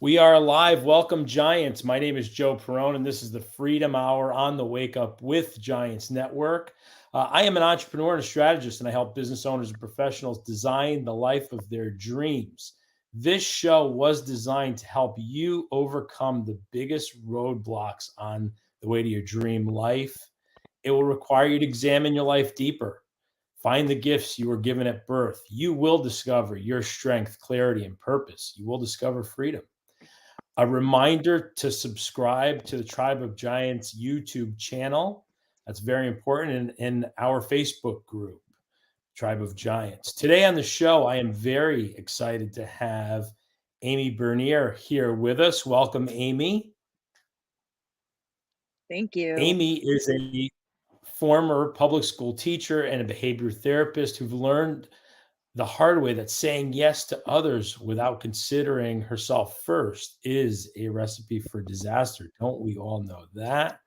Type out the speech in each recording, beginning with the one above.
We are live. Welcome, Giants. My name is Joe Perrone, and this is the Freedom Hour on the Wake Up with Giants Network. I am an entrepreneur and a strategist, and I help business owners and professionals design the life of their dreams. This show was designed to help you overcome the biggest roadblocks on the way to your dream life. It will require you to examine your life deeper. Find the gifts you were given at birth. You will discover your strength, clarity, and purpose. You will discover freedom. A reminder to subscribe to the Tribe of Giants YouTube channel. That's very important in our Facebook group, Tribe of Giants. Today on the show, I am very excited to have Amy Bernier here with us. Welcome, Amy. Thank you. Amy is a former public school teacher and a behavior therapist who've learned the hard way that saying yes to others without considering herself first is a recipe for disaster. Don't we all know that?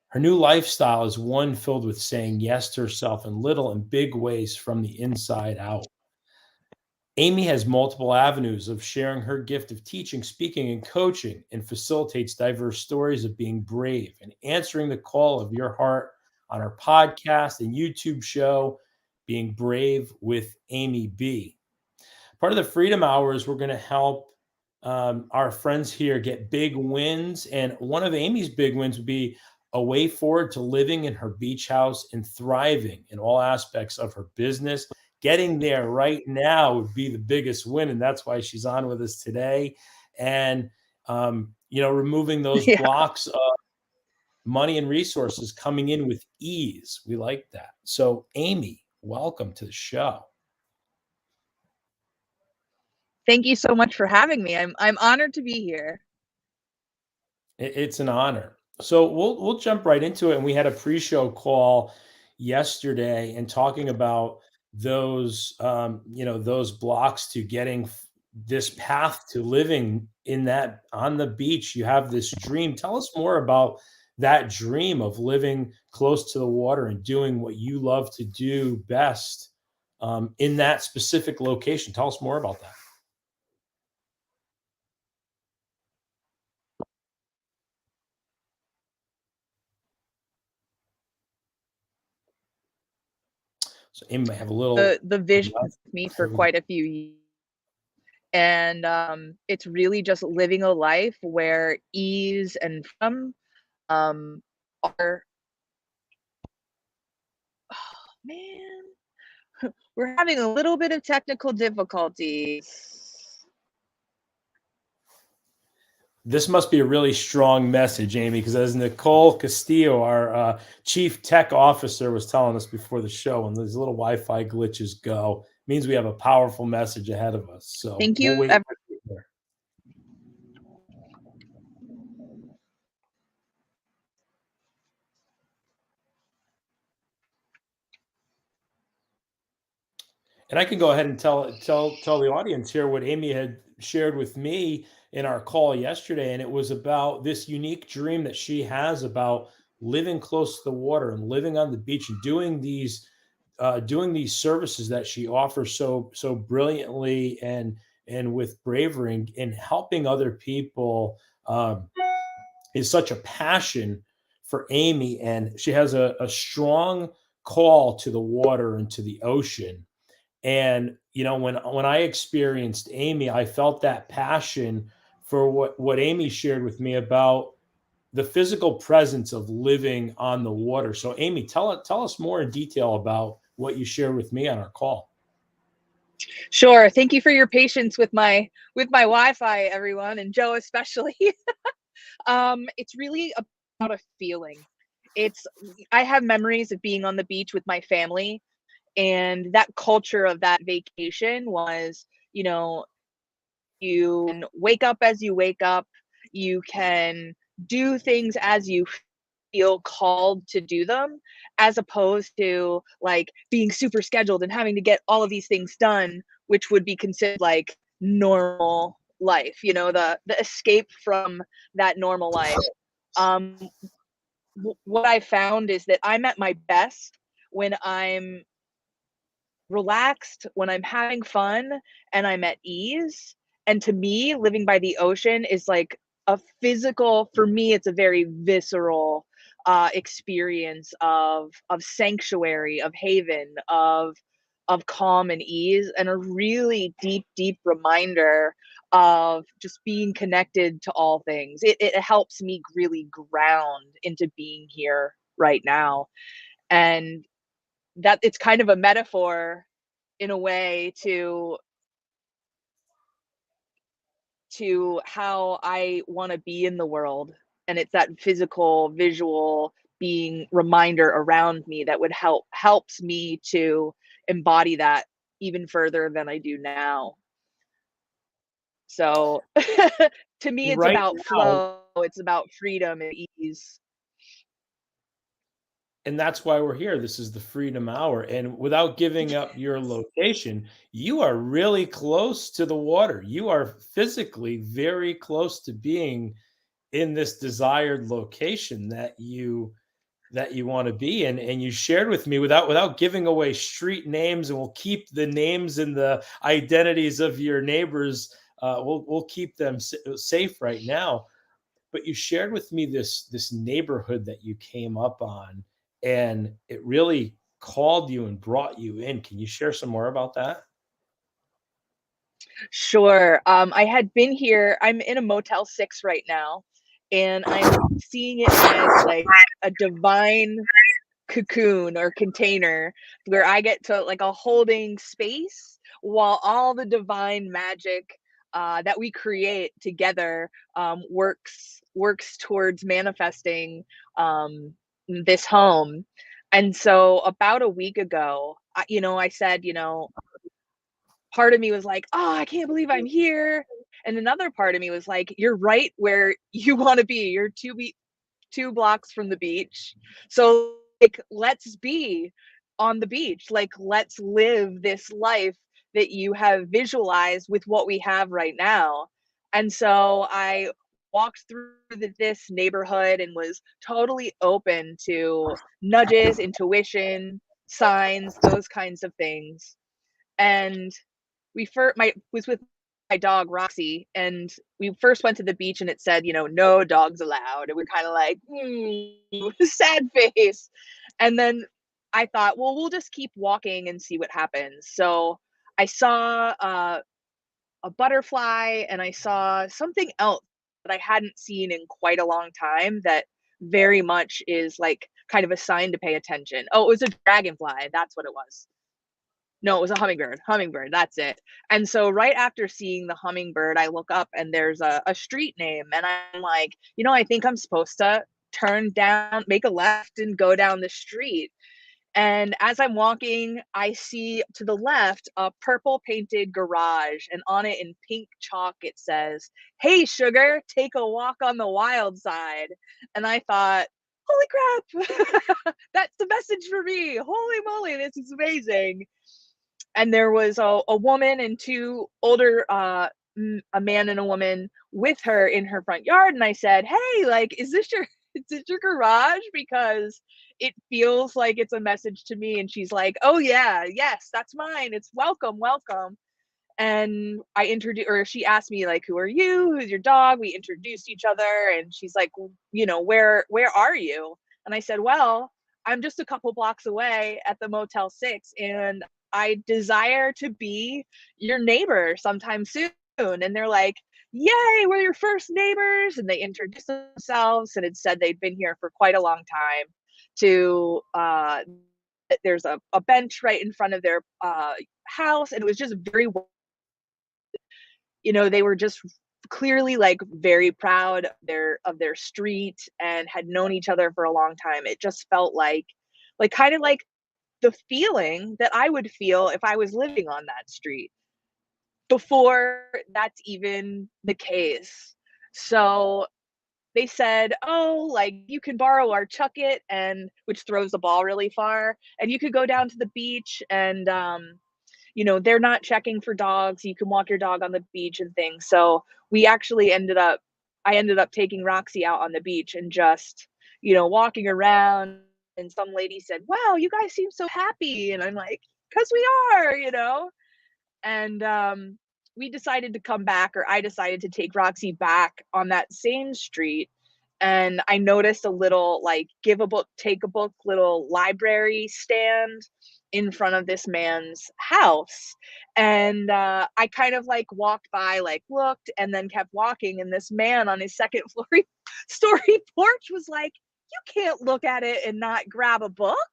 Her new lifestyle is one filled with saying yes to herself in little and big ways from the inside out. Amy has multiple avenues of sharing her gift of teaching, speaking, and coaching, and facilitates diverse stories of being brave and answering the call of your heart on her podcast and YouTube show, Being Brave with Amy B. Part of the Freedom Hours, we're going to help our friends here get big wins. And one of Amy's big wins would be a way forward to living in her beach house and thriving in all aspects of her business. Getting there right now would be the biggest win. And that's why she's on with us today. And, removing those Yeah. blocks of money and resources coming in with ease. We like that. So, Amy, welcome to the show. Thank you so much for having me. I'm honored to be here. It's an honor. So we'll jump right into it. And we had a pre-show call yesterday and talking about those blocks to getting this path to living in that on the beach. You have this dream. Tell us more about that dream of living close to the water and doing what you love to do best in that specific location. Tell us more about that. So Amy might have a little. The vision with me for quite a few years. And it's really just living a life where ease and freedom are man, we're having a little bit of technical difficulties. This must be a really strong message, Amy, because as Nicole Castillo, our chief tech officer, was telling us before the show, when these little Wi-Fi glitches go, it means we have a powerful message ahead of us. So Thank we'll you. wait. And I can go ahead and tell the audience here what Amy had shared with me in our call yesterday, and it was about this unique dream that she has about living close to the water and living on the beach and doing these services that she offers so brilliantly and with bravery and helping other people is such a passion for Amy, and she has a strong call to the water and to the ocean. And when I experienced Amy, I felt that passion for what Amy shared with me about the physical presence of living on the water. So Amy, tell us more in detail about what you shared with me on our call. Sure. Thank you for your patience with my Wi-Fi, everyone, and Joe especially. It's really about a feeling. I have memories of being on the beach with my family, and that culture of that vacation was, you can wake up as you wake up, you can do things as you feel called to do them, as opposed to like being super scheduled and having to get all of these things done, which would be considered like normal life, the escape from that normal life. um what I found is that I'm at my best when I'm relaxed, when I'm having fun and I'm at ease. And to me, living by the ocean is like a physical, for me, it's a very visceral experience of sanctuary, of haven, of calm and ease, and a really deep, deep reminder of just being connected to all things. It helps me really ground into being here right now. And that it's kind of a metaphor in a way to how I want to be in the world. And it's that physical, visual being reminder around me that would helps me to embody that even further than I do now. So to me, it's Right about now, flow, it's about freedom and ease. and that's why we're here. This is the Freedom Hour, and without giving up your location, you are really close to the water. You are physically very close to being in this desired location that you want to be in, and you shared with me without giving away street names, and we'll keep the names and the identities of your neighbors. We'll keep them safe right now. But you shared with me this neighborhood that you came up on, and it really called you and brought you in. Can you share some more about that? Sure. I had been here. I'm in a Motel 6 right now, and I'm seeing it as like a divine cocoon or container where I get to like a holding space while all the divine magic that we create together works towards manifesting this home. And so about a week ago, I said, part of me was like, "Oh, I can't believe I'm here." And another part of me was like, "You're right where you want to be. You're 2 blocks from the beach. So, like, let's be on the beach. Like, let's live this life that you have visualized with what we have right now." And so I walked through this neighborhood and was totally open to nudges, intuition, signs, those kinds of things. And we first my was with my dog Roxy, and we first went to the beach, and it said, no dogs allowed, and we're kind of like, sad face. And then I thought, well, we'll just keep walking and see what happens. So I saw a butterfly, and I saw something else that I hadn't seen in quite a long time. That very much is like kind of a sign to pay attention. Oh, it was a dragonfly. That's what it was. No, it was a hummingbird. Hummingbird, that's it. And so right after seeing the hummingbird, I look up and there's a street name, and I'm like, I think I'm supposed to turn down, make a left and go down the street. And as I'm walking, I see to the left a purple painted garage, and on it in pink chalk it says, "Hey sugar, take a walk on the wild side." And I thought, "Holy crap. That's the message for me. Holy moly, this is amazing." And there was a woman and two older a man and a woman with her in her front yard, and I said, "Hey, like, is this your is this your garage, because it feels like it's a message to me." And she's like, "Oh yeah, yes, that's mine. It's welcome, welcome." And I introduced, or she asked me, like, "Who are you? Who's your dog?" We introduced each other, and she's like, "Well, where are you?" And I said, "Well, I'm just a couple blocks away at the Motel 6, and I desire to be your neighbor sometime soon." And they're like, "Yay, we're your first neighbors." And they introduced themselves and had said they'd been here for quite a long time. To There's a bench right in front of their house, and it was just very, they were just clearly like very proud of their street and had known each other for a long time. It just felt like kind of like the feeling that I would feel if I was living on that street before that's even the case. So they said, "Oh, like, you can borrow our chuck it," and which throws the ball really far, "and you could go down to the beach, and they're not checking for dogs. You can walk your dog on the beach and things." So we actually I ended up taking Roxy out on the beach and just, walking around. And some lady said, "Wow, you guys seem so happy." And I'm like, "Because we are." And we decided to come back, or I decided to take Roxy back on that same street, and I noticed a little, like, give a book, take a book little library stand in front of this man's house, and, I kind of, like, walked by, like, looked, and then kept walking, and this man on his second story porch was like, "You can't look at it and not grab a book,"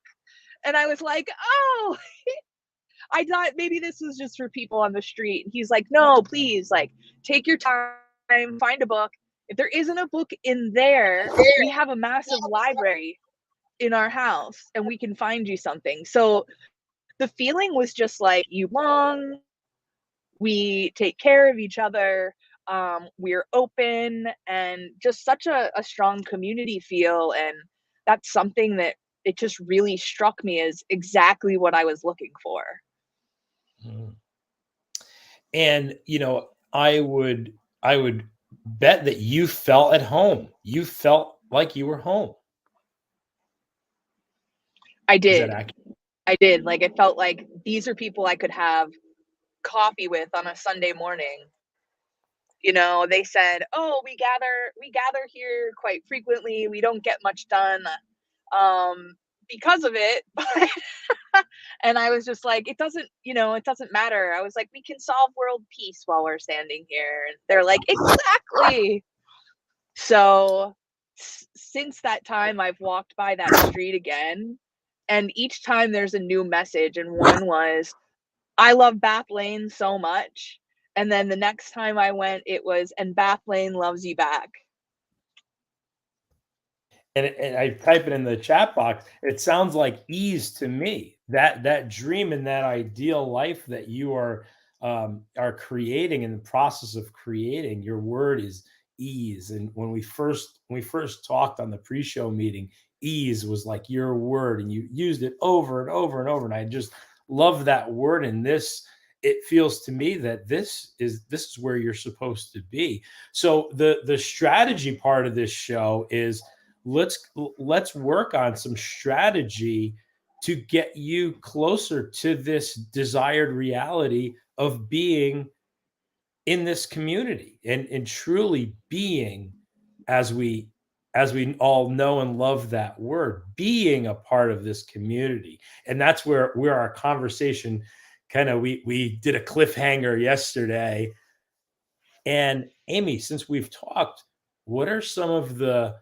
and I was like, "Oh." I thought maybe this was just for people on the street. He's like, "No, please, like, take your time, find a book. If there isn't a book in there, we have a massive library in our house and we can find you something." So the feeling was just like, you belong, we take care of each other, we're open, and just such a strong community feel. And that's something that it just really struck me as exactly what I was looking for. Mhm. And, I would bet that you felt at home. You felt like you were home. I Is that did. accurate? I did. Like, it felt like these are people I could have coffee with on a Sunday morning. You know, they said, "Oh, we gather here quite frequently. We don't get much done because of it." And I was just like, it doesn't matter. I was like, "We can solve world peace while we're standing here." And they're like, "Exactly." So since that time, I've walked by that street again, and each time there's a new message. And one was, "I love Bath Lane so much." And then the next time I went, it was, "And Bath Lane loves you back." And I type it in the chat box. It sounds like ease to me. That dream and that ideal life that you are creating in the process of creating. Your word is ease. And when we first talked on the pre-show meeting, ease was like your word, and you used it over and over and over. And I just love that word. And this, it feels to me that this is where you're supposed to be. So the strategy part of this show is let's work on some strategy to get you closer to this desired reality of being in this community and truly being, as we all know and love that word, being a part of this community. And that's where our conversation kind of, we did a cliffhanger yesterday. And Amy, since we've talked, what are some of the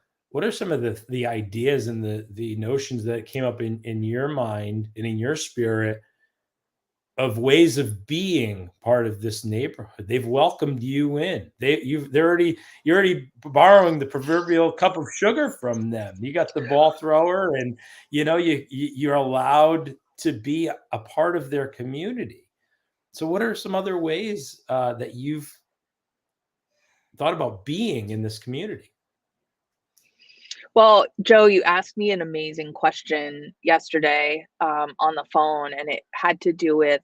ideas and the notions that came up in your mind and in your spirit of ways of being part of this neighborhood? They've welcomed you in. You're already borrowing the proverbial cup of sugar from them. You got the ball thrower, and you're allowed to be a part of their community. So, what are some other ways that you've thought about being in this community? Well, Joe, you asked me an amazing question yesterday, on the phone, and it had to do with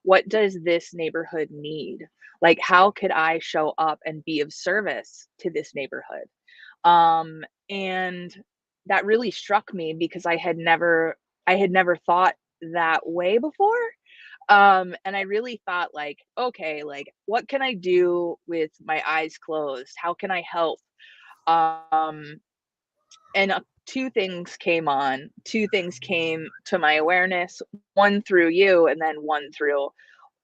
what does this neighborhood need? Like, how could I show up and be of service to this neighborhood? And that really struck me because I had never thought that way before. And I really thought, like, okay, like, what can I do with my eyes closed? How can I help? Um, and two things came to my awareness, one through you, and then one through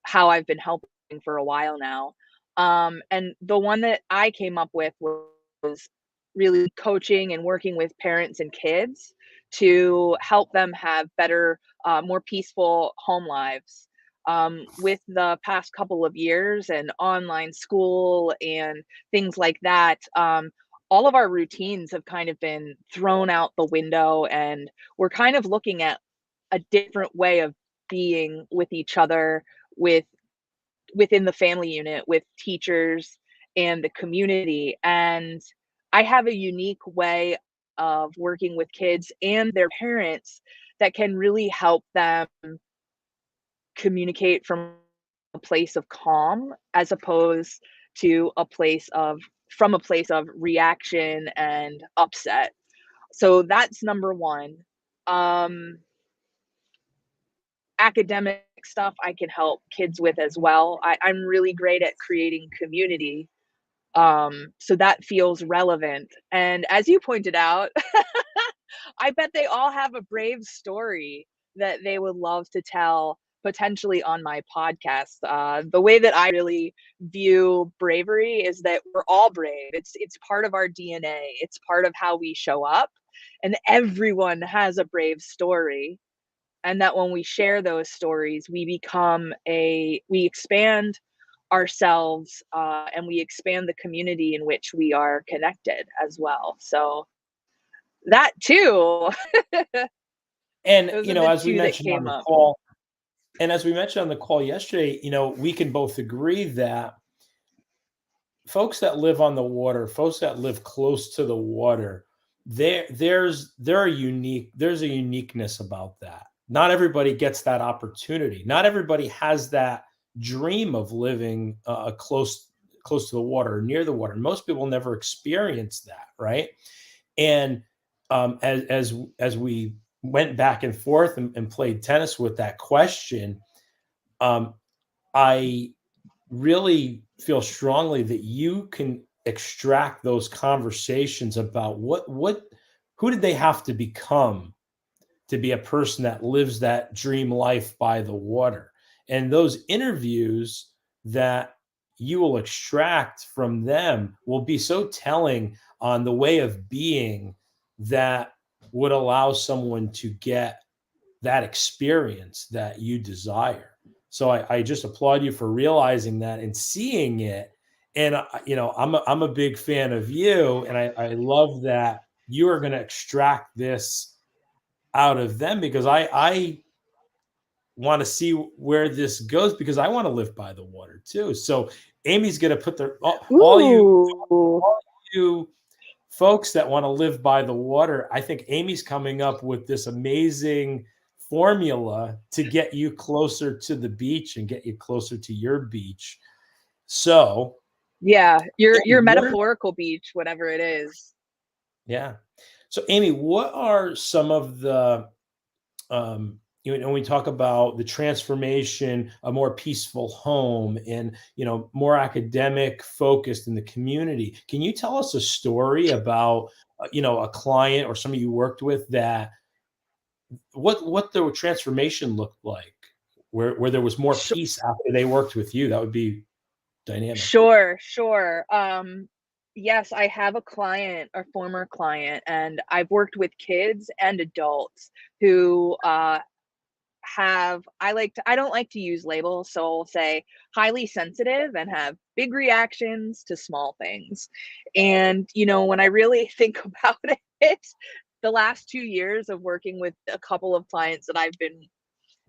how I've been helping for a while now. And the one that I came up with was really coaching and working with parents and kids to help them have better, more peaceful home lives. With the past couple of years and online school and things like that, all of our routines have kind of been thrown out the window, and we're kind of looking at a different way of being with each other, with within the family unit, with teachers and the community. And I have a unique way of working with kids and their parents that can really help them communicate a place of calm, as opposed to a place of reaction and upset. So that's number one. Um, Academics academic stuff I can help kids with as well. I'm really great at creating community. So that feels relevant. And as you pointed out, I bet they all have a brave story that they would love to tell potentially on my podcast. The way that I really view bravery is that we're all brave. It's part of our DNA. It's part of how we show up, and everyone has a brave story. And that when we share those stories, we expand ourselves, and we expand the community in which we are connected as well. So that too. And, Those are the as we 2 that mentioned on came the up. call and as we mentioned on the call yesterday, we can both agree that folks that live on the water, folks that live close to the water, there's a uniqueness about that. Not everybody gets that opportunity. Not everybody has that dream of living close to the water or near the water. Most people never experience that, right? And as we went back and forth and played tennis with that question, um, I really feel strongly that you can extract those conversations about what who did they have to become to be a person that lives that dream life by the water. And those interviews that you will extract from them will be so telling on the way of being that would allow someone to get that experience that you desire. So I just applaud you for realizing that and seeing it. And I'm a big fan of you, and I love that you are going to extract this out of them because I want to see where this goes because I want to live by the water too. So Amy's going to put Ooh. all you folks that want to live by the water. I think Amy's coming up with this amazing formula to get you closer to the beach and get you closer to your beach. So, Yeah, Amy, your what are metaphorical beach, whatever it is. yeah. So, Amy, what are some of the when we talk about the transformation, a more peaceful home, and more academic focused in the community? Can you tell us a story about a client or somebody you worked with that what the transformation looked like, where there was more Sh peace after they worked with you? That would be dynamic. Sure, sure. Yes, I have a client, a former client, and I've worked with kids and adults who, I don't like to use labels, so I'll say highly sensitive and have big reactions to small things. And, when I really think about it, the last 2 years of working with a couple of clients that I've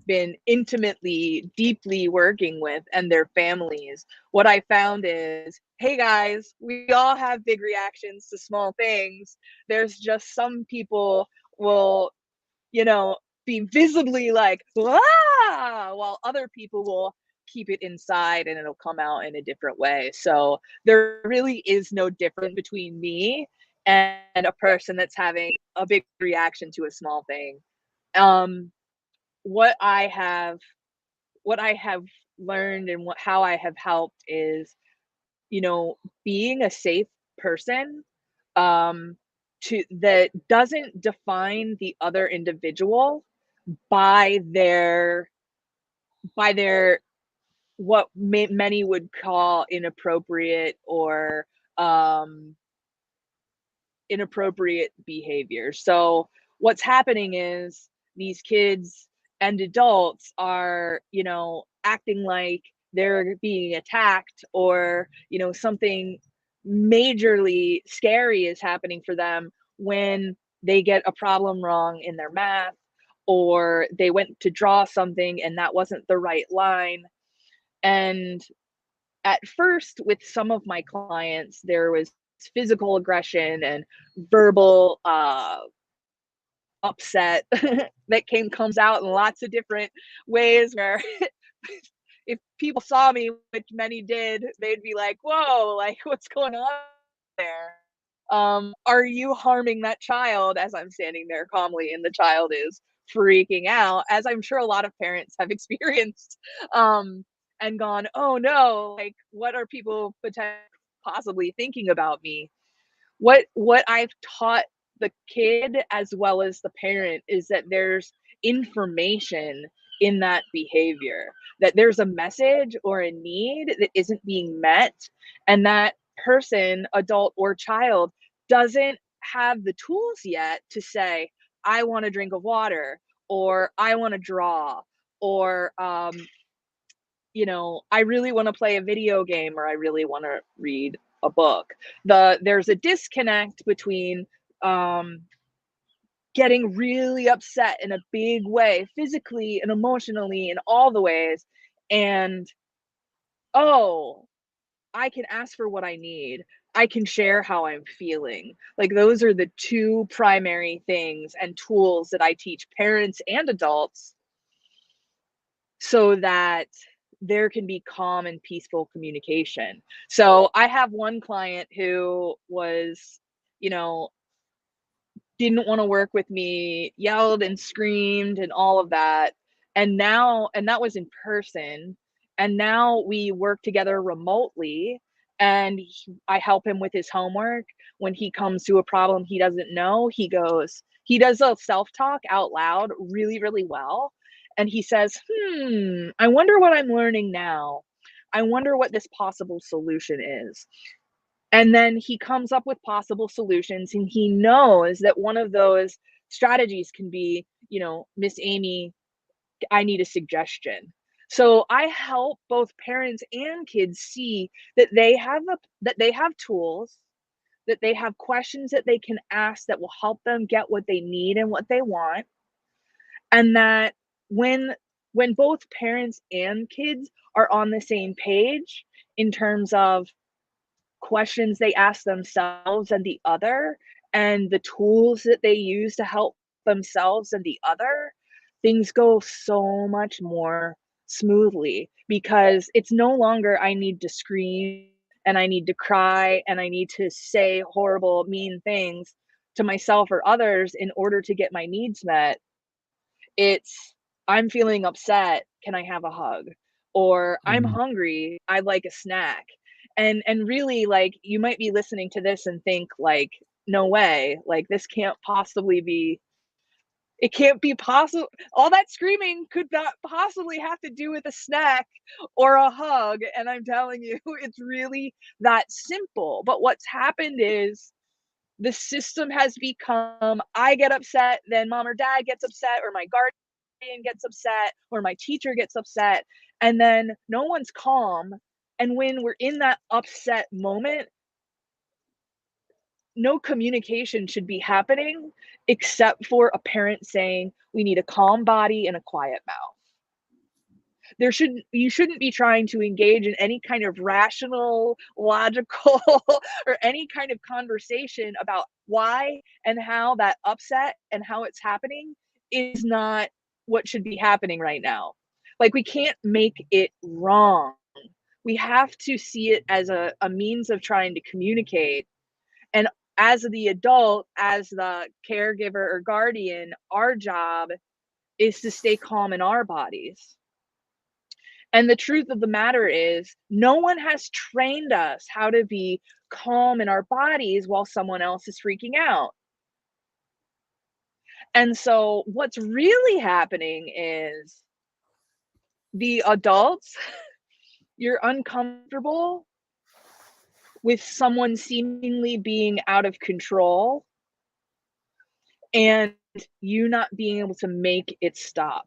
been intimately, deeply working with and their families, what I found is, hey guys, we all have big reactions to small things. There's just some people will, you know, be visibly like, ah, while other people will keep it inside and it'll come out in a different way. So there really is no difference between me and a person that's having a big reaction to a small thing. Um, what I have what I have learned and how I have helped is, being a safe person, um, that doesn't define the other individual by their what many would call inappropriate or um, inappropriate behavior. So what's happening is these kids and adults are, acting like they're being attacked or, something majorly scary is happening for them when they get a problem wrong in their math or they went to draw something and that wasn't the right line. And at first, with some of my clients, there was physical aggression and verbal upset that came comes out in lots of different ways where if people saw me, which many did, they'd be like, whoa, like what's going on there? Are you harming that child as I'm standing there calmly and the child is freaking out, as I'm sure a lot of parents have experienced, and gone, "Oh no, like what are people possibly thinking about me?" What I've taught the kid as well as the parent is that there's information in that behavior, that there's a message or a need that isn't being met, and that person, adult or child, doesn't have the tools yet to say, I want a drink of water, or I want to draw, or I really want to play a video game, or I really want to read a book. There's a disconnect between um, getting really upset in a big way, physically and emotionally, in all the ways, and oh, I can ask for what I need. I can share how I'm feeling. Like those are the two primary things and tools that I teach parents and adults so that there can be calm and peaceful communication. So I have one client who was, you know, didn't want to work with me, yelled and screamed and all of that. And that was in person. And now we work together remotely, and I help him with his homework. When he comes to a problem he doesn't know, he does a self-talk out loud really, really well. And he says, I wonder what I'm learning now. I wonder what this possible solution is. And then he comes up with possible solutions, and he knows that one of those strategies can be, Miss Amy, I need a suggestion. So I help both parents and kids see that they have tools, that they have questions that they can ask that will help them get what they need and what they want, and that when both parents and kids are on the same page in terms of questions they ask themselves and the other, and the tools that they use to help themselves and the other, things go so much more smoothly, because it's no longer I need to scream and I need to cry and I need to say horrible, mean things to myself or others in order to get my needs met. It's, I'm feeling upset, can I have a hug? Or I'm Mhm. hungry, I'd like a snack. And really, like, you might be listening to this and think like, no way, like this can't possibly be, it can't be possible. All that screaming could not possibly have to do with a snack or a hug. And I'm telling you, it's really that simple. But what's happened is the system has become, I get upset, then mom or dad gets upset, or my guardian gets upset, or my teacher gets upset, and then no one's calm. And when we're in that upset moment, no communication should be happening except for a parent saying, we need a calm body and a quiet mouth. You shouldn't be trying to engage in any kind of rational, logical, or any kind of conversation about why and how that upset and how it's happening is not what should be happening right now. Like, we can't make it wrong. We have to see it as a means of trying to communicate. And as the adult, as the caregiver or guardian, our job is to stay calm in our bodies. And the truth of the matter is, no one has trained us how to be calm in our bodies while someone else is freaking out. And so, what's really happening is the adults, you're uncomfortable with someone seemingly being out of control and you not being able to make it stop.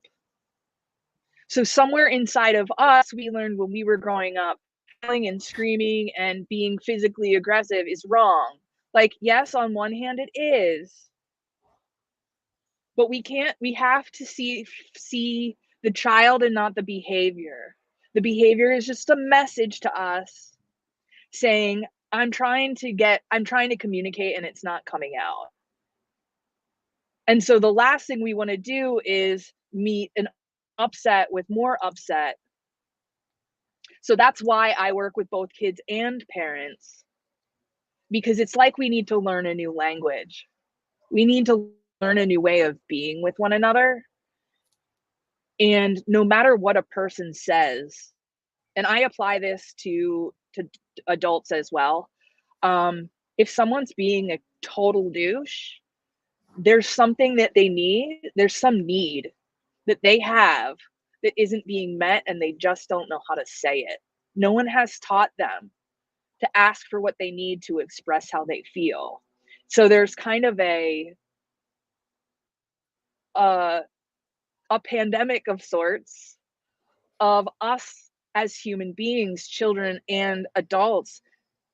So, somewhere inside of us, we learned when we were growing up, yelling and screaming and being physically aggressive is wrong. Like, yes, on one hand it is, but we have to see the child and not the behavior. The behavior is just a message to us saying, I'm trying to communicate and it's not coming out. And so the last thing we want to do is meet an upset with more upset. So that's why I work with both kids and parents, because it's like we need to learn a new language. We need to learn a new way of being with one another. And no matter what a person says, and I apply this to adults as well. If someone's being a total douche, there's something that they need. There's some need that they have that isn't being met, and they just don't know how to say it. No one has taught them to ask for what they need to express how they feel. So there's kind of a, a pandemic of sorts of us as human beings, children and adults,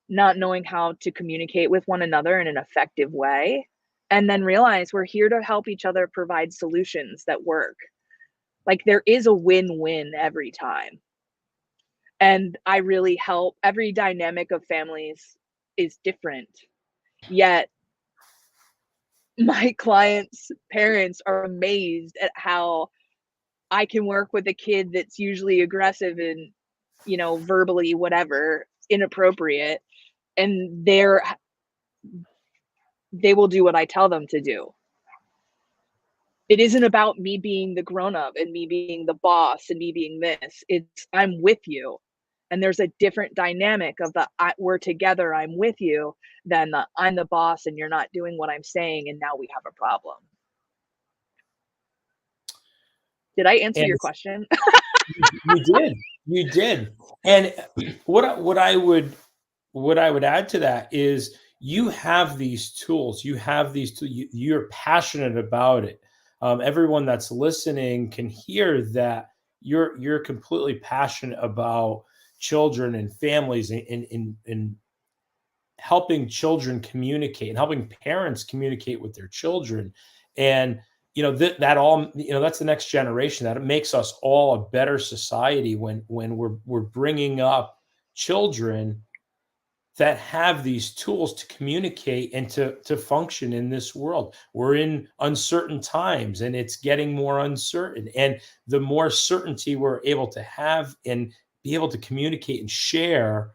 not knowing how to communicate with one another in an effective way, and then realize we're here to help each other provide solutions that work. Like, there is a win-win every time. And I really help. Every dynamic of families is different. Yet my clients' parents are amazed at how I can work with a kid that's usually aggressive and, verbally whatever, inappropriate, and they will do what I tell them to do. It isn't about me being the grown up and me being the boss and me being this. It's I'm with you. And there's a different dynamic of we're together, I'm with you, than the I'm the boss and you're not doing what I'm saying and now we have a problem. Did I answer And your question? you did, you did. And what I would add to that is you have these tools. You have these tools. You're passionate about it. Everyone that's listening can hear that you're completely passionate about children and families and helping children communicate and helping parents communicate with their children. And that all, that's the next generation. That it makes us all a better society when we're bringing up children that have these tools to communicate and to function in this world. We're in uncertain times and it's getting more uncertain. And the more certainty we're able to have and be able to communicate and share,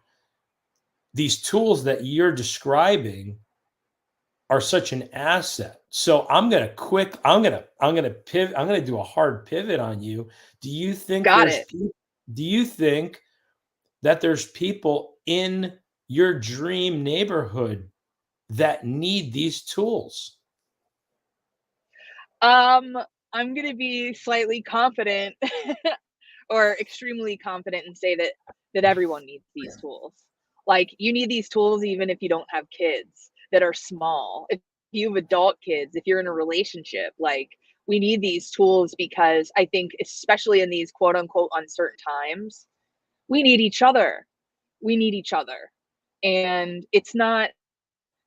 these tools that you're describing are such an asset. So I'm gonna pivot. I'm gonna do a hard pivot on you. Do you think Got there's it. peo- do you think that there's people in your dream neighborhood that need these tools? Um, I'm gonna be slightly confident or extremely confident and say that everyone needs these tools. Like, you need these tools even if you don't have kids that are small. If you have adult kids, if you're in a relationship, like, we need these tools because I think especially in these quote unquote uncertain times, we need each other. We need each other. And it's not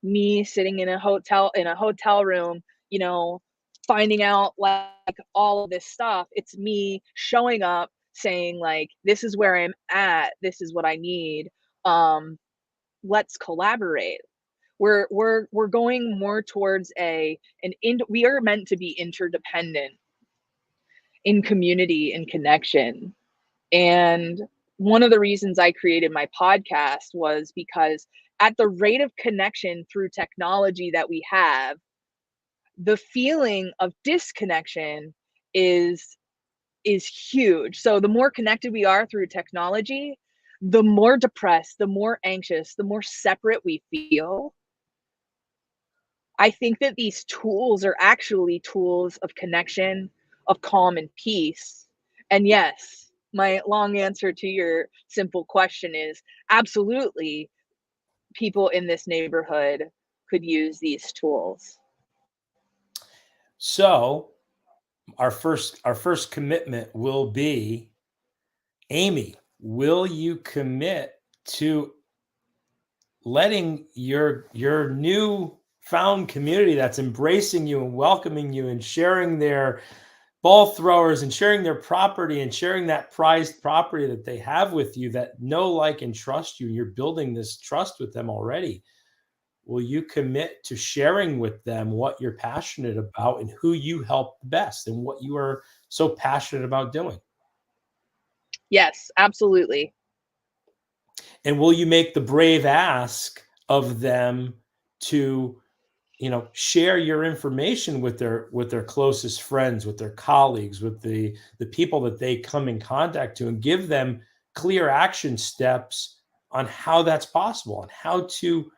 me sitting in a hotel room, you know, finding out like all of this stuff. It's me showing up saying like, this is where I'm at, this is what I need. Um, let's collaborate. We're going more towards we are meant to be interdependent in community and connection. And one of the reasons I created my podcast was because at the rate of connection through technology that we have, the feeling of disconnection is is huge. So the more connected we are through technology, the more depressed, the more anxious, the more separate we feel. I think that these tools are actually tools of connection, of calm and peace. And yes, my long answer to your simple question is absolutely, people in this neighborhood could use these tools. So our first commitment will be, Amy, will you commit to letting your new found community that's embracing you and welcoming you and sharing their ball throwers and sharing their property and sharing that prized property that they have with you, that know, like, and trust you, you're building this trust with them already. Will you commit to sharing with them what you're passionate about and who you help best and what you are so passionate about doing? Yes, absolutely. And will you make the brave ask of them to share your information with their closest friends, with their colleagues, with the people that they come in contact to, and give them clear action steps on how that's possible and how to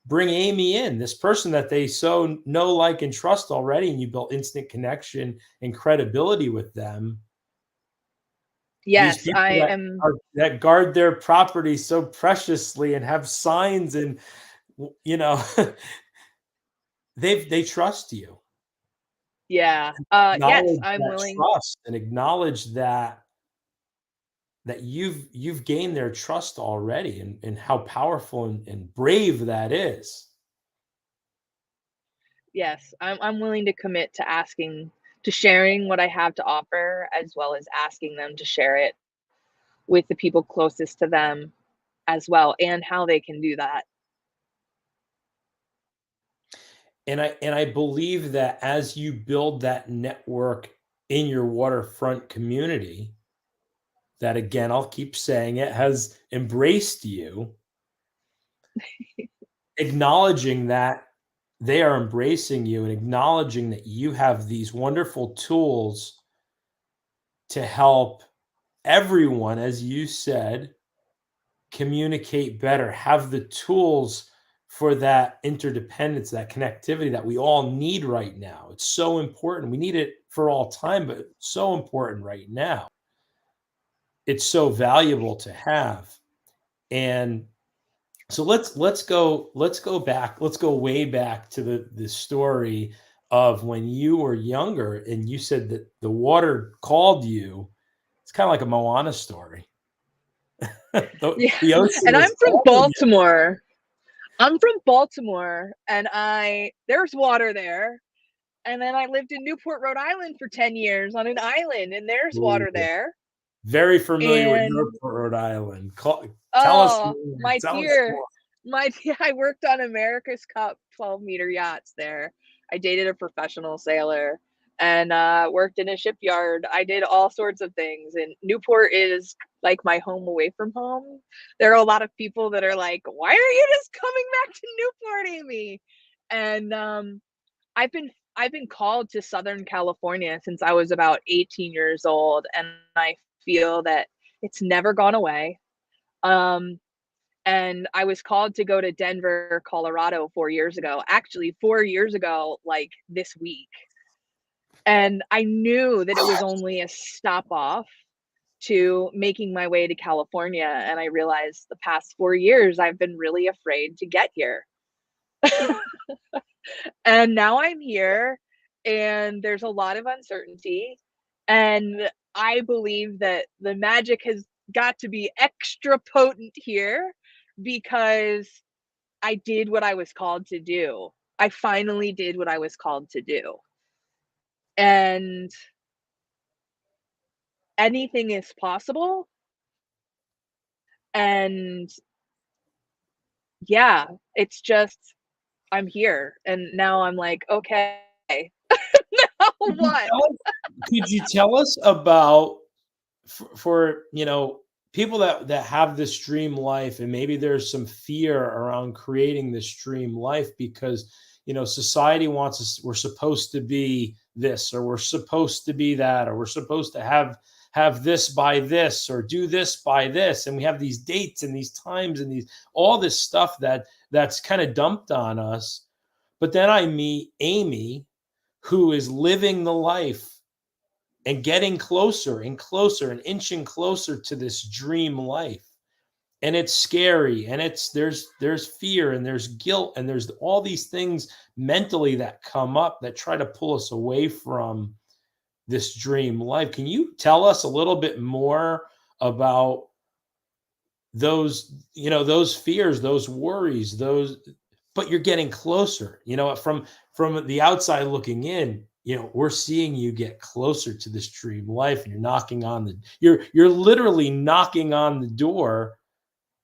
bring Amy in, this person that they so know, like, and trust already, and you built instant connection and credibility with them. These Yes, people I that am. are that guard their property so preciously and have signs and you know they trust you. Yeah. Yes, Acknowledge I'm that willing. trust and acknowledge that you've gained their trust already, and how powerful and brave that is. Yes, I'm willing to commit to asking, to sharing what I have to offer, as well as asking them to share it with the people closest to them as well, and how they can do that. And I believe that as you build that network in your waterfront community, that, again, I'll keep saying it, has embraced you, acknowledging that they are embracing you and acknowledging that you have these wonderful tools to help everyone, as you said, communicate better, have the tools for that interdependence, that connectivity that we all need right now. It's so important. We need it for all time, but it's so important right now. It's so valuable to have. And so let's go back. Let's go way back to the story of when you were younger and you said that the water called you. It's kind of like a Moana story. Yeah, The ocean and was I'm from calling you. Baltimore. I'm from Baltimore, and I there's water there, and then I lived in Newport, Rhode Island for 10 years on an island, and there's water Ooh, there, very familiar with and Newport, Rhode Island. Tell us oh, more. my Tell us dear, more. I worked on America's Cup 12-meter yachts there. I dated a professional sailor and worked in a shipyard. I did all sorts of things, and Newport is like my home away from home. There are a lot of people that are like, "Why are you just coming back to Newport, Amy?" And I've been called to Southern California since I was about 18 years old, and I feel that it's never gone away. Um, and I was called to go to Denver, Colorado 4 years ago. Actually, 4 years ago, like, this week. And I knew that it was only a stop off to making my way to California, and I realized the past 4 years I've been really afraid to get here. And now I'm here, and there's a lot of uncertainty, and I believe that the magic has got to be extra potent here because I did what I was called to do. I finally did what I was called to do. And anything is possible. And yeah, it's just, I'm here. And now I'm like, okay, now Could you what? tell us could you tell us about for people that have this dream life, and maybe there's some fear around creating this dream life because society wants us, we're supposed to be this, or we're supposed to be that, or we're supposed to have this by this, or do this by this, and we have these dates and these times and these all this stuff that's kind of dumped on us. But then I meet Amy, who is living the life and getting closer and closer and inching closer to this dream life. And it's scary, and there's fear, and there's guilt, and there's all these things mentally that come up that try to pull us away from this dream life. Can you tell us a little bit more about those fears, those worries, those, but you're getting closer, from the outside looking in, we're seeing you get closer to this dream life, and you're literally knocking on the door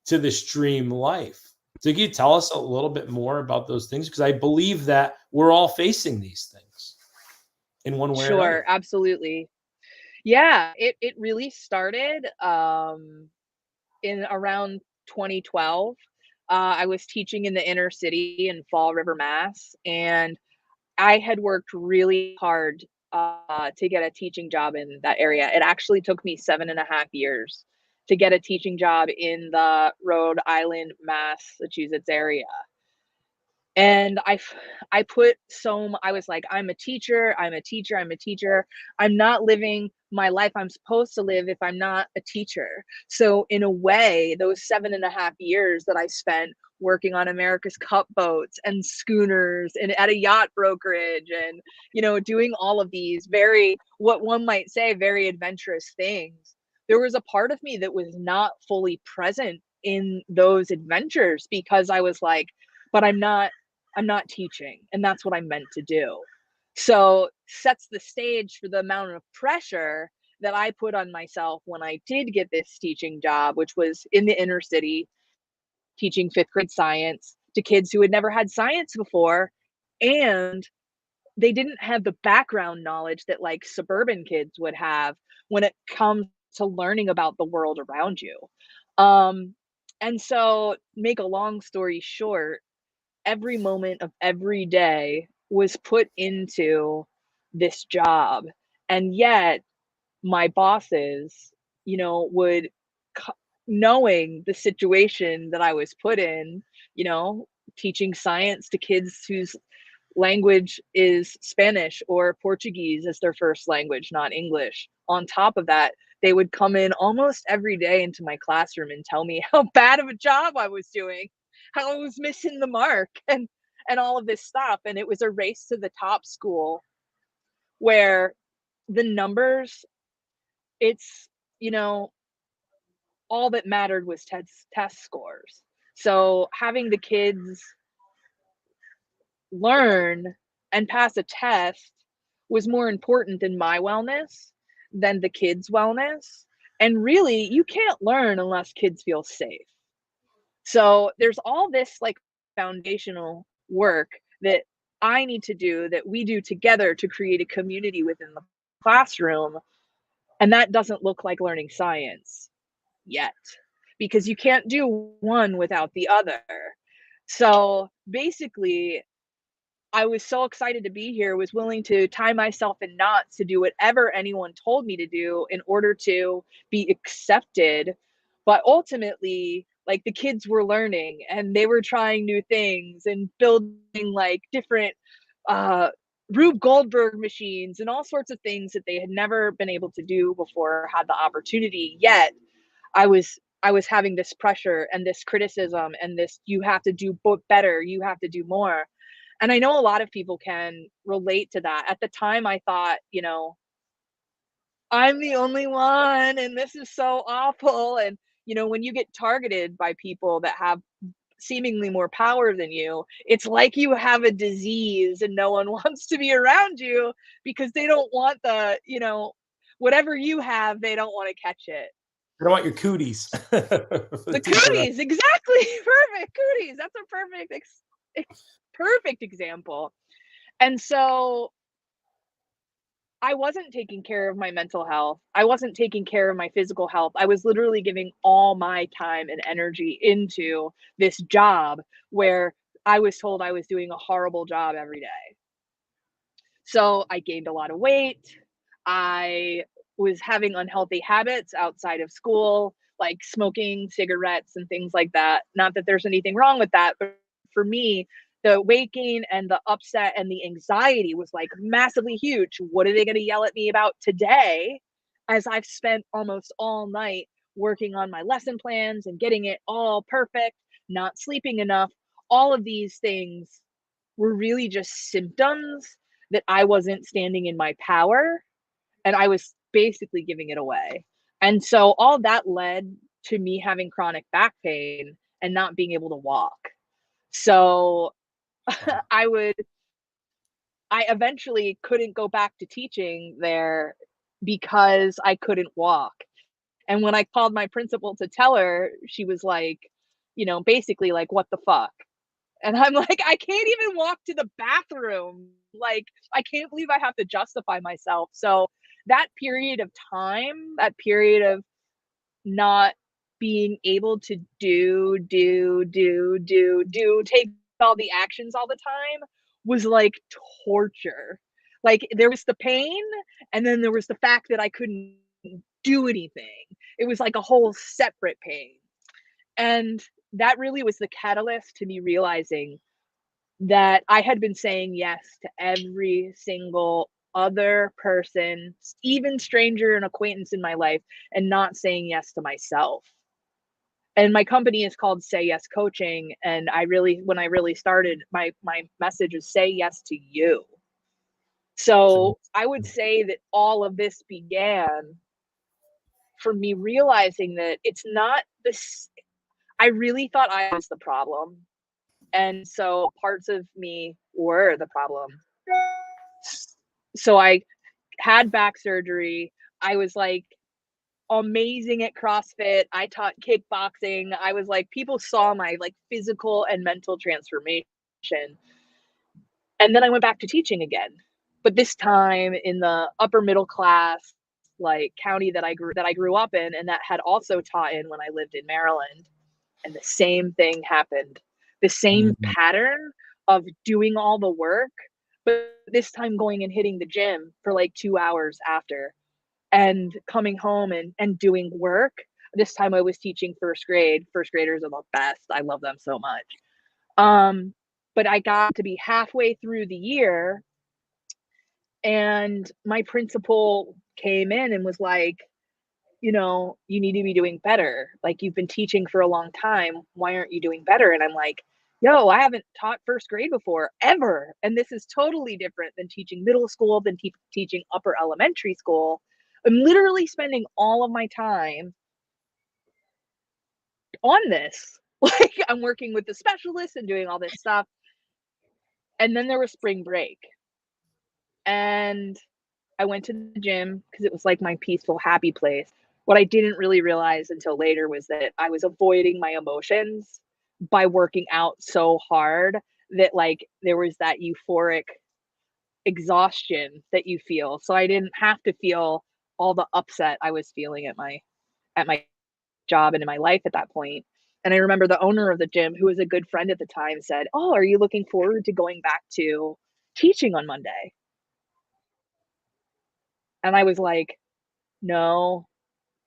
to this dream life. So can you tell us a little bit more about those things? Because I believe that we're all facing these things in one way or another. Sure, absolutely. Yeah, it really started in around 2012. I was teaching in the inner city in Fall River, Mass, and I had worked really hard, to get a teaching job in that area. It actually took me 7.5 years to get a teaching job in the Rhode Island, Massachusetts area. And I put I was like, "I'm a teacher, I'm a teacher, I'm a teacher. I'm not living my life I'm supposed to live if I'm not a teacher." So in a way, those 7.5 years that I spent working on America's Cup boats and schooners and at a yacht brokerage and, doing all of these very, what one might say, very adventurous things, there was a part of me that was not fully present in those adventures because I was like, "But I'm not teaching, and that's what I'm meant to do." So, sets the stage for the amount of pressure that I put on myself when I did get this teaching job, which was in the inner city, teaching 5th grade science to kids who had never had science before, and they didn't have the background knowledge that, like, suburban kids would have when it comes to learning about the world around you. Um, and so, make a long story short, every moment of every day was put into this job. And yet my bosses, would co- knowing the situation that I was put in, you know, teaching science to kids whose language is Spanish or Portuguese as their first language, not English. On top of that, they would come in almost every day into my classroom and tell me how bad of a job I was doing, how I was missing the mark and all of this stuff. And it was a race to the top school where the numbers, it's, you know, all that mattered was test scores. So having the kids learn and pass a test was more important than my wellness than the kids' wellness. And really, you can't learn unless kids feel safe. So there's all this like foundational work that I need to do that we do together to create a community within the classroom. And that doesn't look like learning science yet because you can't do one without the other. So basically, I was so excited to be here, was willing to tie myself in knots to do whatever anyone told me to do in order to be accepted. But ultimately, like the kids were learning and they were trying new things and building like different uh Rube Goldberg machines and all sorts of things that they had never been able to do before, had the opportunity. Yet I was having this pressure and this criticism and this, you have to do better, you have to do more. And I know a lot of people can relate to that. At the time, I thought, I'm the only one and this is so awful. And, when you get targeted by people that have seemingly more power than you, it's like you have a disease and no one wants to be around you because they don't want whatever you have, they don't want to catch it. I don't want your cooties. For the The teacher, right? cooties, exactly. Perfect. Cooties. That's a perfect example. And so I wasn't taking care of my mental health. I wasn't taking care of my physical health. I was literally giving all my time and energy into this job where I was told I was doing a horrible job every day. So I gained a lot of weight. I was having unhealthy habits outside of school, like smoking cigarettes and things like that. Not that there's anything wrong with that, but for me, the weight gain and the upset and the anxiety was like massively huge. What are they going to yell at me about today? As I've spent almost all night working on my lesson plans and getting it all perfect, not sleeping enough. All of these things were really just symptoms that I wasn't standing in my power and I was basically giving it away. And so all that led to me having chronic back pain and not being able to walk. So I would I eventually couldn't go back to teaching there because I couldn't walk. And when I called my principal to tell her, she was like, basically like, "What the fuck?" And I'm like, "I can't even walk to the bathroom. Like, I can't believe I have to justify myself." So that period of time, that period of not being able to take all the actions all the time was like torture. Like there was the pain, and then there was the fact that I couldn't do anything. It was like a whole separate pain. And that really was the catalyst to me realizing that I had been saying yes to every single other person, even stranger and acquaintance in my life, and not saying yes to myself. And my company is called Say Yes Coaching. And when I really started, my message is say yes to you. So I would say that all of this began for me realizing that it's not this. I really thought I was the problem. And so parts of me were the problem. So I had back surgery. I was like amazing at CrossFit. I taught kickboxing. I was like, people saw my like physical and mental transformation. And then I went back to teaching again. But this time in the upper middle class like county that I grew up in and that had also taught in when I lived in Maryland. And the same thing happened. The same Mhm. pattern of doing all the work, but this time going and hitting the gym for like 2 hours after and coming home and doing work. This time I was teaching first grade. First graders are the best. I love them so much. Um, but I got to be halfway through the year and my principal came in and was like, you need to be doing better. Like you've been teaching for a long time. Why aren't you doing better? And I'm like, yo, I haven't taught first grade before ever. And this is totally different than teaching middle school, than teaching upper elementary school. I'm literally spending all of my time on this. Like I'm working with the specialists and doing all this stuff. And then there was spring break. And I went to the gym because it was like my peaceful, happy place. What I didn't really realize until later was that I was avoiding my emotions by working out so hard that like there was that euphoric exhaustion that you feel. So I didn't have to feel all the upset I was feeling at my job and in my life at that point. And I remember the owner of the gym, who was a good friend at the time, said, "Oh, are you looking forward to going back to teaching on Monday?" And I was like, "No,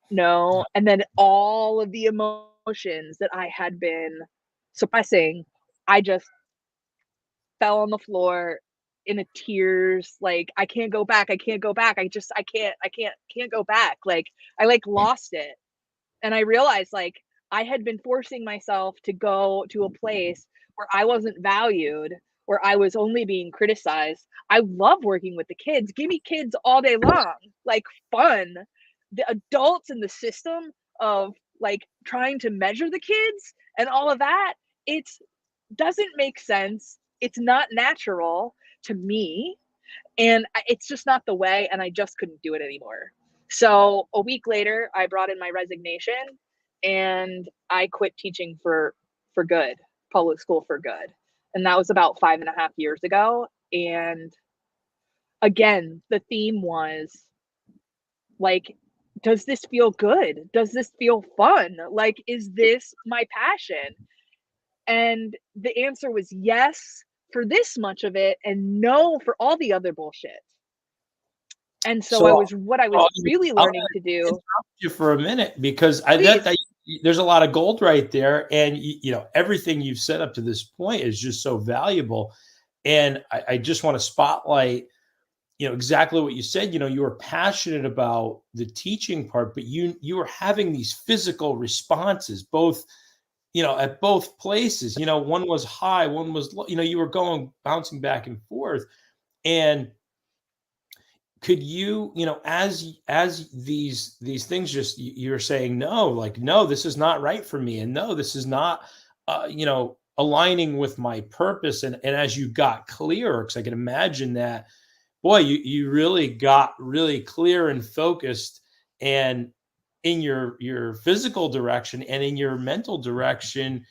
no." And then all of the emotions that I had been suppressing, I just fell on the floor in a tears, like, "I can't go back, I can't go back. I can't go back." Like, I, like, lost it. And I realized, like, I had been forcing myself to go to a place where I wasn't valued, where I was only being criticized. I love working with the kids. Give me kids all day long, like, fun. The adults in the system of, like, trying to measure the kids and all of that, it's doesn't make sense. It's not natural to me, and it's just not the way, and I just couldn't do it anymore. So a week later, I brought in my resignation and I quit teaching for good, public school for good. And that was about 5.5 years ago. And again, the theme was like, does this feel good? Does this feel fun? Like, is this my passion? And the answer was yes for this much of it and no for all the other bullshit. And so So, what I was I'll really I'm learning to do. interrupt you for a minute because I that Please. that there's a lot of gold right there, and everything you've said up to this point is just so valuable. And I just want to spotlight, exactly what you said. You were passionate about the teaching part, but you were having these physical responses, both at both places. One was high, one was low. You were going bouncing back and forth, and could as these things, just you're saying no, like, no, this is not right for me, and no, this is not aligning with my purpose. And as you got clearer, because I can imagine that, boy, you really got really clear and focused, and in your physical direction and in your mental direction.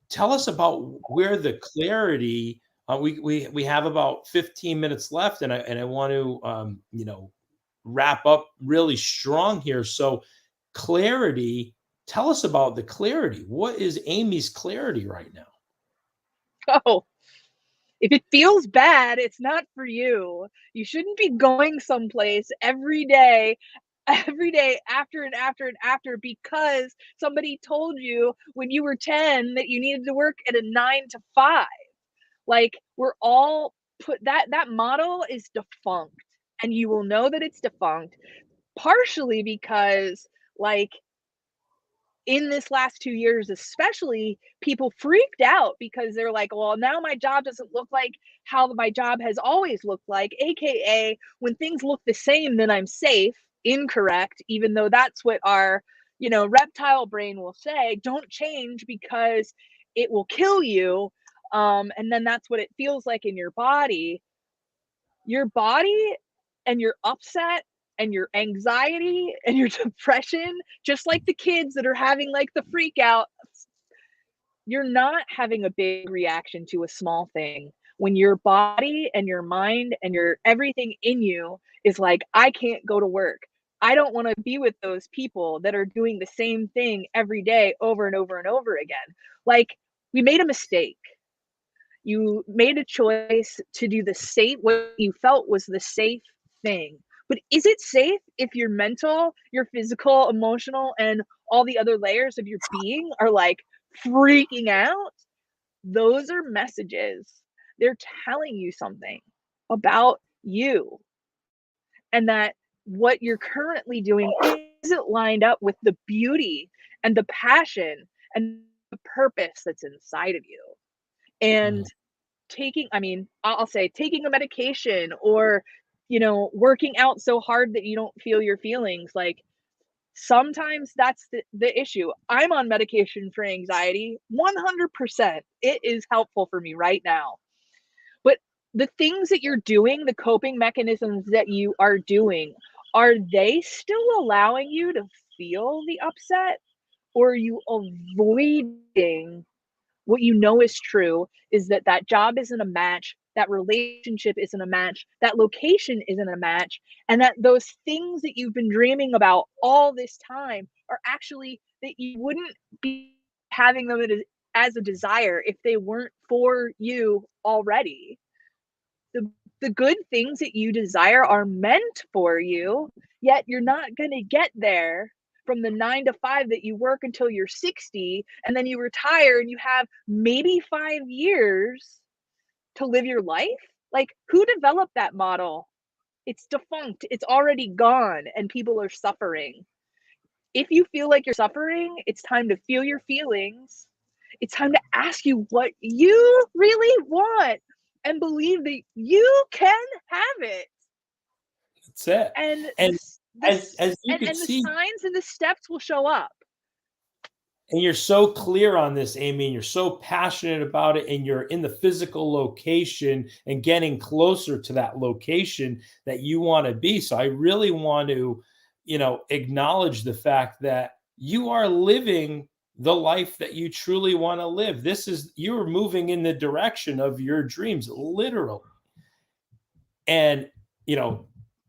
Tell us about where the clarity. We have about 15 minutes left, and I want to wrap up really strong here. So clarity. tell us about the clarity. What is Amy's clarity right now? Oh, if it feels bad, it's not for you. You shouldn't be going someplace every day after and after and after because somebody told you when you were 10 that you needed to work at a 9 to 5. Like, we're all put that model is defunct, and you will know that it's defunct partially because, like, in this last 2 years especially, people freaked out because they're like, "Well, now my job doesn't look like how my job has always looked like," AKA, when things look the same, then I'm safe. Incorrect, even though that's what our, reptile brain will say, "Don't change because it will kill you." And then that's what it feels like in your body and your upset and your anxiety and your depression, just like the kids that are having like the freak out, you're not having a big reaction to a small thing. When your body and your mind and your everything in you is like, I can't go to work. I don't want to be with those people that are doing the same thing every day over and over and over again. Like, we made a mistake. You made a choice to do the safe what you felt was the safe thing. But is it safe if your mental, your physical, emotional, and all the other layers of your being are like freaking out? Those are messages. They're telling you something about you, and that what you're currently doing isn't lined up with the beauty and the passion and the purpose that's inside of you. And Mm. taking I mean, I'll say taking a medication or, working out so hard that you don't feel your feelings, like, sometimes that's the issue. I'm on medication for anxiety 100%. It is helpful for me right now. But the things that you're doing, the coping mechanisms that you are they still allowing you to feel the upset, or are you avoiding what you know is true, is that that job isn't a match, that relationship isn't a match, that location isn't a match, and that those things that you've been dreaming about all this time are actually that you wouldn't be having them as a desire if they weren't for you already. The good things that you desire are meant for you, yet you're not going to get there from the 9 to 5 that you work until you're 60, and then you retire and you have maybe 5 years to live your life. Like, who developed that model? It's defunct. It's already gone and people are suffering. If you feel like you're suffering, it's time to feel your feelings. It's time to ask you what you really want and believe that you can have it. That's it. And And as you could and the see, signs and the steps will show up. and you're so clear on this, Amy, and you're so passionate about it, and you're in the physical location and getting closer to that location that you want to be. So I really want to, acknowledge the fact that you are living the life that you truly want to live. You're moving in the direction of your dreams, literally. And you know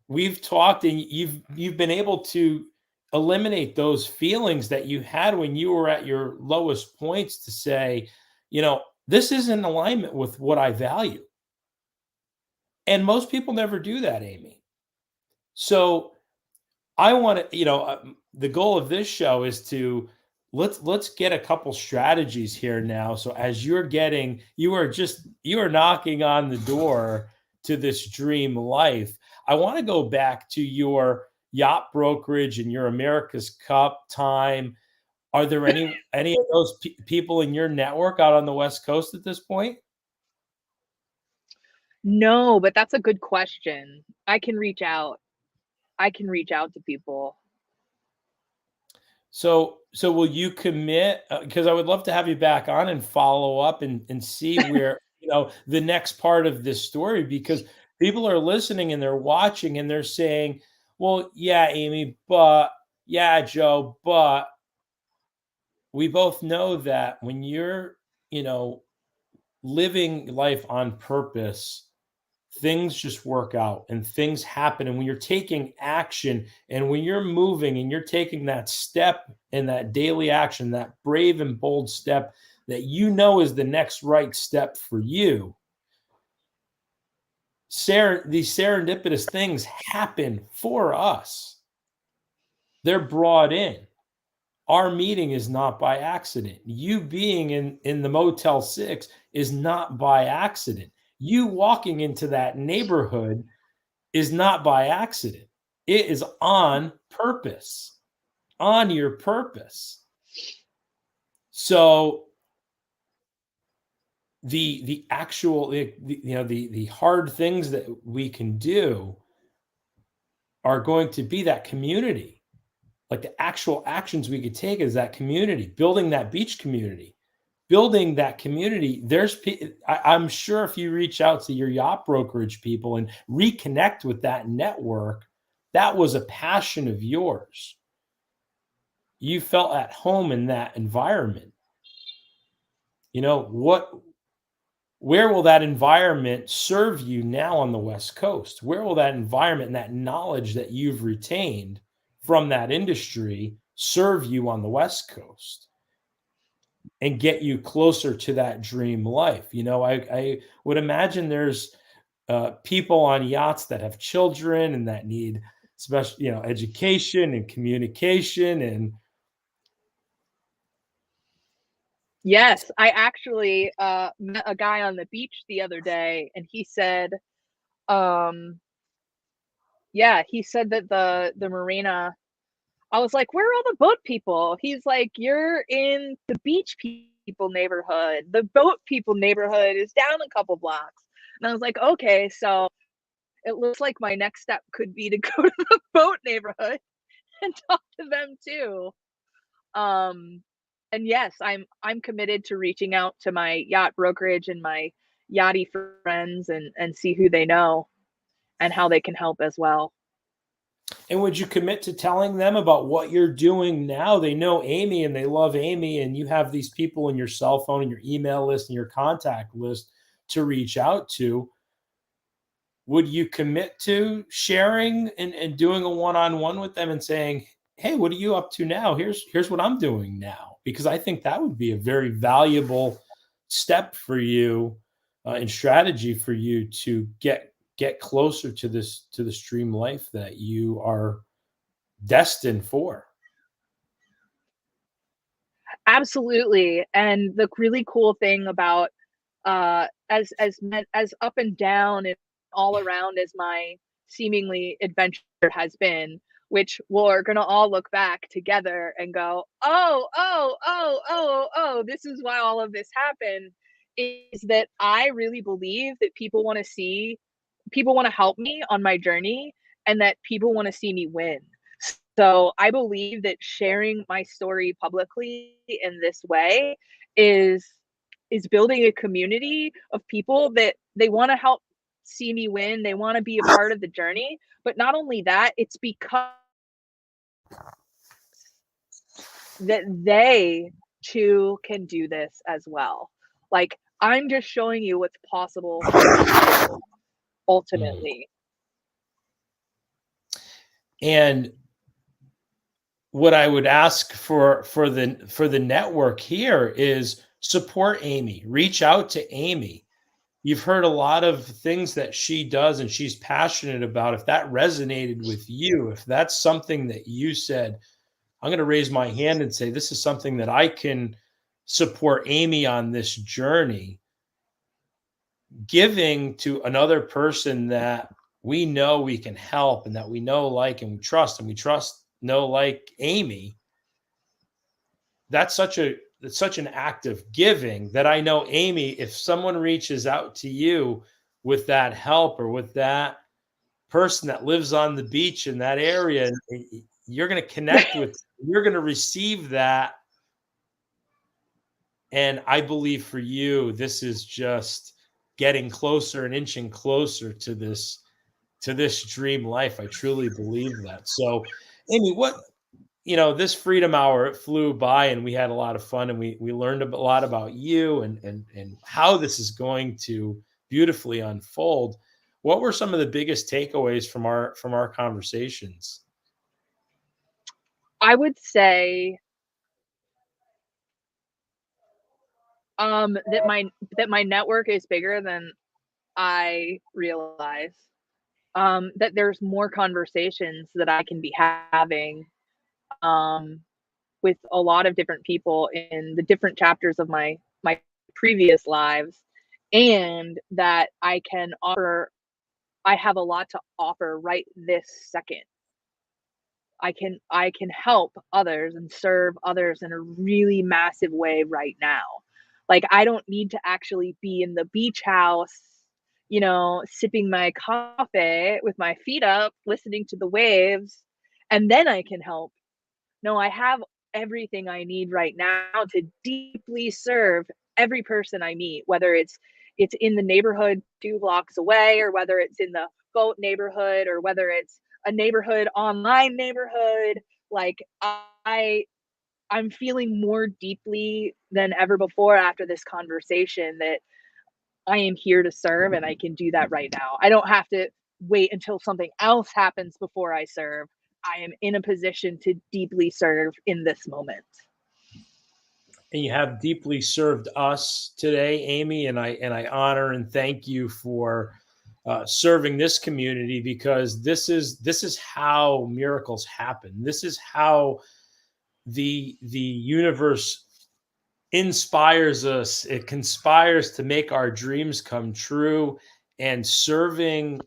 we've talked, and you've been able to eliminate those feelings that you had when you were at your lowest points, to say, this is in alignment with what I value. And most people never do that, Amy. So I want to, the goal of this show is to, let's get a couple strategies here now. So as you are knocking on the door to this dream life. I want to go back to your yacht brokerage and your America's Cup time. Are there any of those people in your network out on the West Coast at this point? No, but that's a good question. I can reach out. I can reach out to people. So will you commit? Because I would love to have you back on and follow up and see where, the next part of this story, because people are listening and they're watching and they're saying, well, yeah, Amy, but yeah, Joe, but we both know that when you're, you know, living life on purpose, things just work out and things happen. And when you're taking action and when you're moving and you're taking that step and that daily action, that brave and bold step that you know is the next right step for you, these serendipitous things happen for us. They're brought in. Our meeting is not by accident. You being in the Motel 6 is not by accident. You walking into that neighborhood is not by accident. It is on purpose, on your purpose. So the actual the hard things that we can do are going to be that community. Like the actual actions we could take is that community, building that beach community, building that community. I'm sure if you reach out to your yacht brokerage people and reconnect with that network, that was a passion of yours. You felt at home in that environment. You know, where will that environment serve you now on the West Coast? Where will that environment and that knowledge that you've retained from that industry serve you on the West Coast and get you closer to that dream life? You know, I would imagine there's people on yachts that have children and that need special, education and communication and Yes, I actually met a guy on the beach the other day, and he said, um, yeah, he said that the marina. I was like, "Where are all the boat people?" He's like, "You're in the beach people neighborhood. The boat people neighborhood is down a couple blocks." And I was like, "Okay, so it looks like my next step could be to go to the boat neighborhood and talk to them too." Um, and yes, I'm committed to reaching out to my yacht brokerage and my yachty friends and see who they know and how they can help as well. And would you commit to telling them about what you're doing now? They know Amy and they love Amy, and you have these people in your cell phone and your email list and your contact list to reach out to. Would you commit to sharing and doing a one-on-one with them and saying, "Hey, what are you up to now? Here's what I'm doing now." Because I think that would be a very valuable step for you and strategy for you to get closer to this dream life that you are destined for. Absolutely. And the really cool thing about as up and down and all around as my seemingly adventure has been, which we're gonna all look back together and go, oh, oh, oh, oh, oh, this is why all of this happened. Is that I really believe that people want to help me on my journey and that people want to see me win. So I believe that sharing my story publicly in this way is is building a community of people that they want to help see me win. They want to be a part of the journey. But not only that, it's because that they too can do this as well. Like I'm just showing you what's possible for you too, Mhm. ultimately. And what I would ask for the network here is support Amy. Reach out to Amy. You've heard a lot of things that she does and she's passionate about. If that resonated with you, if that's something that you said, I'm going to raise my hand and say, this is something that I can support Amy on this journey. Giving to another person that we know we can help and that we know, like, and we trust, know, like Amy, that's such an act of giving that I know, Amy, if someone reaches out to you with that help or with that person that lives on the beach in that area, you're going to connect with, you're going to receive that. And I believe for you, this is just getting closer and inching closer to this dream life. I truly believe that. So, Amy, this freedom hour, it flew by and we had a lot of fun and we learned a lot about you and how this is going to beautifully unfold. What were some of the biggest takeaways from our conversations? I would say that my network is bigger than I realize. That there's more conversations that I can be having um, with a lot of different people in the different chapters of my previous lives, and that I have a lot to offer right this second. I can help others and serve others in a really massive way right now. Like, I don't need to actually be in the beach house, sipping my coffee with my feet up, listening to the waves, and then I can help. No, I have everything I need right now to deeply serve every person I meet, whether it's in the neighborhood 2 blocks away, or whether it's in the boat neighborhood, or whether it's a neighborhood online neighborhood. Like, I'm feeling more deeply than ever before after this conversation that I am here to serve, and I can do that right now. I don't have to wait until something else happens before I serve. I am in a position to deeply serve in this moment. And you have deeply served us today, Amy, and I honor and thank you for serving this community, because this is how miracles happen. This is how the universe inspires us. It conspires to make our dreams come true. And serving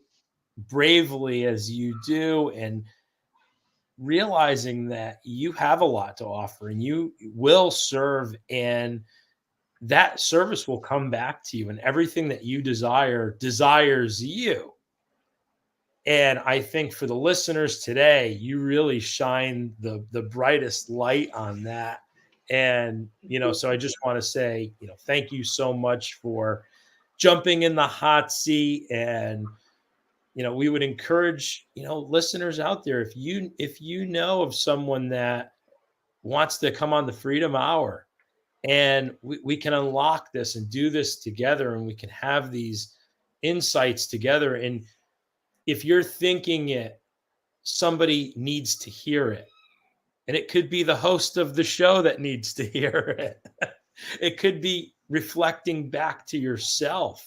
bravely as you do, and realizing that you have a lot to offer and you will serve, and that service will come back to you, and everything that you desires you. And I think for the listeners today, you really shine the brightest light on that. And so I just want to say, thank you so much for jumping in the hot seat. And we would encourage listeners out there, if you know of someone that wants to come on the Freedom Hour, and we can unlock this and do this together, and we can have these insights together. And if you're thinking it, somebody needs to hear it. And it could be the host of the show that needs to hear it. It could be reflecting back to yourself.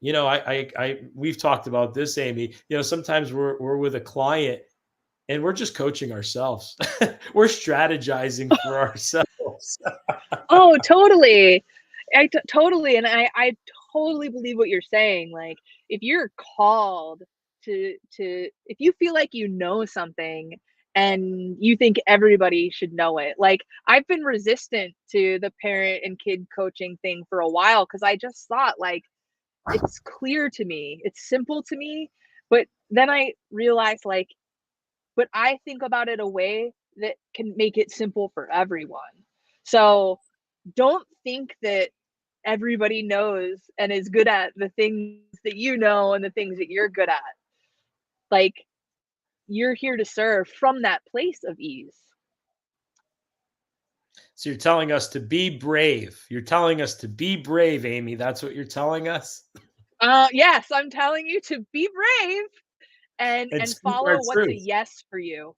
We've talked about this, Amy. Sometimes we're with a client and we're just coaching ourselves. We're strategizing for ourselves. Oh, totally. Totally, and I totally believe what you're saying. Like, if you're called if you feel like you know something and you think everybody should know it. Like, I've been resistant to the parent and kid coaching thing for a while because I just thought, like, it's clear to me, it's simple to me, but then I realized, like, but I think about it a way that can make it simple for everyone. So, don't think that everybody knows and is good at the things that you know and the things that you're good at. Like, you're here to serve from that place of ease. So you're telling us to be brave. You're telling us to be brave, Amy. That's what you're telling us. Yes, I'm telling you to be brave And and speak our follow what's a truth. yes for you.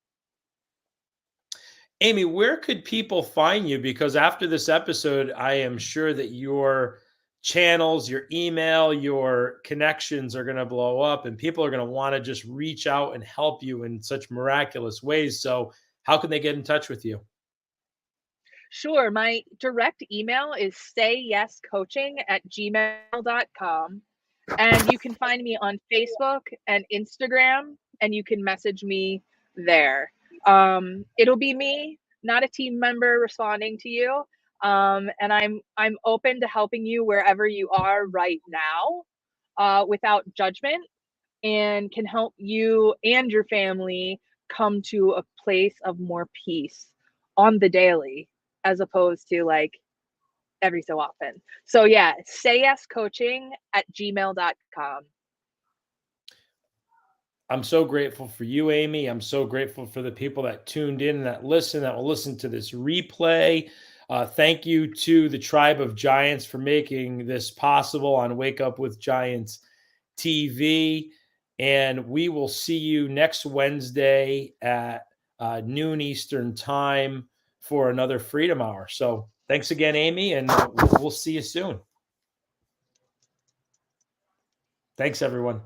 Amy, where could people find you? Because after this episode, I am sure that your channels, your email, your connections are going to blow up, and people are going to want to just reach out and help you in such miraculous ways. So, how can they get in touch with you? Sure, my direct email is sayyescoaching@gmail.com. And you can find me on Facebook and Instagram, and you can message me there. It'll be me, not a team member, responding to you. And I'm open to helping you wherever you are right now, without judgment, and can help you and your family come to a place of more peace on the daily, as opposed to, like, every so often. So yeah, sayyescoaching@gmail.com. I'm so grateful for you, Amy. I'm so grateful for the people that tuned in, that listen, that will listen to this replay. Thank you to the Tribe of Giants for making this possible on Wake Up with Giants TV. And we will see you next Wednesday at noon Eastern time for another Freedom Hour. So thanks again, Amy, and we'll see you soon. Thanks, everyone.